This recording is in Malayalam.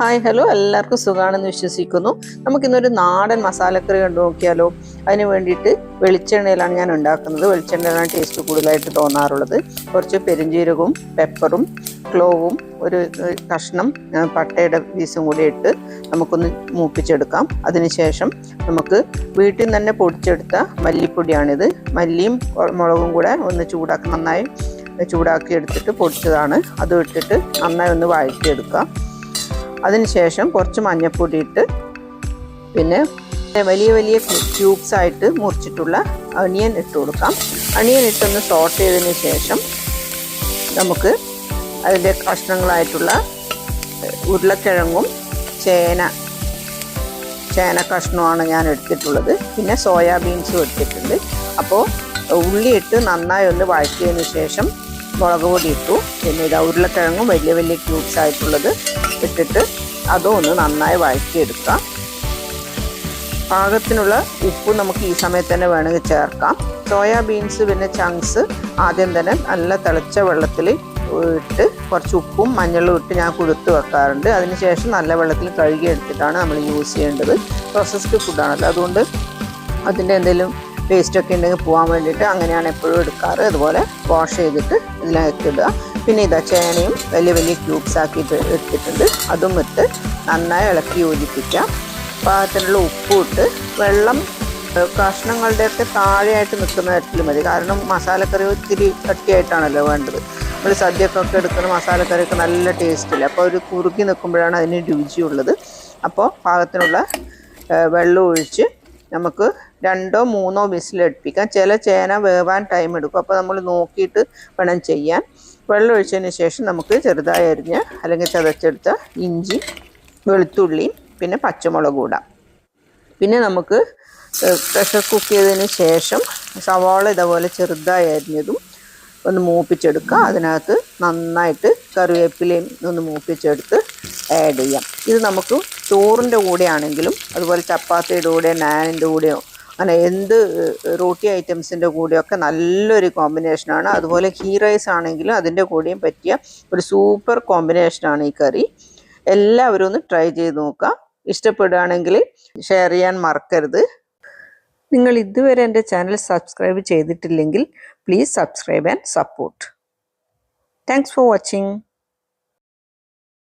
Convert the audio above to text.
ഹായ് ഹലോ, എല്ലാവർക്കും സുഖമാണെന്ന് വിശ്വസിക്കുന്നു. നമുക്കിന്നൊരു നാടൻ മസാലക്കറി കണ്ടു നോക്കിയാലോ. അതിന് വേണ്ടിയിട്ട് വെളിച്ചെണ്ണയിലാണ് ഞാൻ ഉണ്ടാക്കുന്നത്. വെളിച്ചെണ്ണയിലാണ് ടേസ്റ്റ് കൂടുതലായിട്ട് തോന്നാറുള്ളത്. കുറച്ച് പെരുംജീരകവും പെപ്പറും ക്ലോവും ഒരു കഷ്ണം പട്ടയുടെ പീസും കൂടി ഇട്ട് നമുക്കൊന്ന് മൂപ്പിച്ചെടുക്കാം. അതിനുശേഷം നമുക്ക് വീട്ടിൽ നിന്ന് തന്നെ പൊടിച്ചെടുത്ത മല്ലിപ്പൊടിയാണിത്. മല്ലിയും മുളകും കൂടെ ഒന്ന് നന്നായി ചൂടാക്കി എടുത്തിട്ട് പൊടിച്ചതാണ്. അത് ഇട്ടിട്ട് നന്നായി ഒന്ന് വഴറ്റിയെടുക്കാം. അതിനുശേഷം കുറച്ച് മഞ്ഞൾപ്പൊടി ഇട്ട് പിന്നെ വലിയ വലിയ ക്യൂബ്സ് ആയിട്ട് മുറിച്ചിട്ടുള്ള അണിയൻ ഇട്ട് കൊടുക്കാം. അണിയൻ ഇട്ടൊന്ന് സോട്ട് ചെയ്തതിന് ശേഷം നമുക്ക് അതിൻ്റെ കഷ്ണങ്ങളായിട്ടുള്ള ഉരുളക്കിഴങ്ങും ചേന കഷ്ണമാണ് ഞാൻ എടുത്തിട്ടുള്ളത്. പിന്നെ സോയാബീൻസും എടുത്തിട്ടുണ്ട്. അപ്പോൾ ഉള്ളി ഇട്ട് നന്നായി ഒന്ന് വഴറ്റിയതിന് ശേഷം മുളക് പൊടി ഇട്ടു. പിന്നെ ഇതാ ഉരുളക്കിഴങ്ങും വലിയ വലിയ ക്യൂബ്സ് ആയിട്ടുള്ളത് ഇട്ടിട്ട് അതും ഒന്ന് നന്നായി വഴറ്റിയെടുക്കാം. പാകത്തിനുള്ള ഉപ്പ് നമുക്ക് ഈ സമയത്ത് തന്നെ വേണമെങ്കിൽ ചേർക്കാം. സോയാബീൻസ് പിന്നെ ചങ്ക്സ് ആദ്യം തന്നെ നല്ല തിളച്ച വെള്ളത്തിൽ ഇട്ട് കുറച്ച് ഉപ്പും മഞ്ഞളും ഇട്ട് ഞാൻ കുതിർത്ത് വെക്കാറുണ്ട്. അതിനുശേഷം നല്ല വെള്ളത്തിൽ കഴുകി എടുത്തിട്ടാണ് നമ്മൾ യൂസ് ചെയ്യേണ്ടത്. പ്രോസസ്ഡ് ഫുഡാണല്ലോ, അതുകൊണ്ട് അതിൻ്റെ എന്തെങ്കിലും വേസ്റ്റൊക്കെ ഉണ്ടെങ്കിൽ പോകാൻ വേണ്ടിയിട്ട് അങ്ങനെയാണ് എപ്പോഴും എടുക്കാറ്. അതുപോലെ വാഷ് ചെയ്തിട്ട് ഇതിലേക്ക് ഇടുക. പിന്നെ ഇതാ ചേനയും വലിയ വലിയ ക്യൂബ്സ് ആക്കിയിട്ട് എടുത്തിട്ടുണ്ട്. അതും ഇട്ട് നന്നായി ഇളക്കി യോജിപ്പിക്കാം. പാകത്തിനുള്ള ഉപ്പും ഇട്ട് വെള്ളം കഷ്ണങ്ങളുടെയൊക്കെ താഴെയായിട്ട് നിൽക്കുന്ന തരത്തിൽ മതി. കാരണം മസാലക്കറി ഒത്തിരി കട്ടിയായിട്ടാണല്ലോ വേണ്ടത്. നമ്മൾ സദ്യക്കൊക്കെ എടുക്കുന്ന മസാലക്കറിയൊക്കെ നല്ല ടേസ്റ്റില്ല. അപ്പോൾ ഒരു കുറുക്കി നിൽക്കുമ്പോഴാണ് അതിന് രുചിയുള്ളത്. അപ്പോൾ പാകത്തിനുള്ള വെള്ളം ഒഴിച്ച് നമുക്ക് 2 or 3 വിസിലടുപ്പിക്കാം. ചില ചേന വേവാൻ ടൈം എടുക്കും. അപ്പോൾ നമ്മൾ നോക്കിയിട്ട് വേണം ചെയ്യാൻ. വെള്ളം ഒഴിച്ചതിന് ശേഷം നമുക്ക് ചെറുതായി അരിഞ്ഞ് അല്ലെങ്കിൽ ചതച്ചെടുത്ത ഇഞ്ചി വെളുത്തുള്ളിയും പിന്നെ പച്ചമുളക് ഇടാം. പിന്നെ നമുക്ക് പ്രഷർ കുക്ക് ചെയ്തതിന് ശേഷം സവാള ഇതേപോലെ ചെറുതായി അരിഞ്ഞതും ഒന്ന് മൂപ്പിച്ചെടുക്കുക. അതിനകത്ത് നന്നായിട്ട് കറിവേപ്പിലയും ഒന്ന് മൂപ്പിച്ചെടുത്ത് ആഡ് ചെയ്യാം. ഇത് നമുക്ക് ചോറിൻ്റെ കൂടെ ആണെങ്കിലും അതുപോലെ ചപ്പാത്തിയുടെ കൂടെ നാനിൻ്റെ കൂടെയോ അങ്ങനെ എന്ത് റോട്ടി ഐറ്റംസിൻ്റെ കൂടെയൊക്കെ നല്ലൊരു കോമ്പിനേഷനാണ്. അതുപോലെ ഗീ റൈസ് ആണെങ്കിലും അതിൻ്റെ കൂടെയും പറ്റിയ ഒരു സൂപ്പർ കോമ്പിനേഷനാണ് ഈ കറി. എല്ലാവരും ഒന്ന് ട്രൈ ചെയ്ത് നോക്കുക. ഇഷ്ടപ്പെടുകയാണെങ്കിൽ ഷെയർ ചെയ്യാൻ മറക്കരുത്. നിങ്ങൾ ഇതുവരെ എൻ്റെ ചാനൽ സബ്സ്ക്രൈബ് ചെയ്തിട്ടില്ലെങ്കിൽ please subscribe and support. Thanks for watching.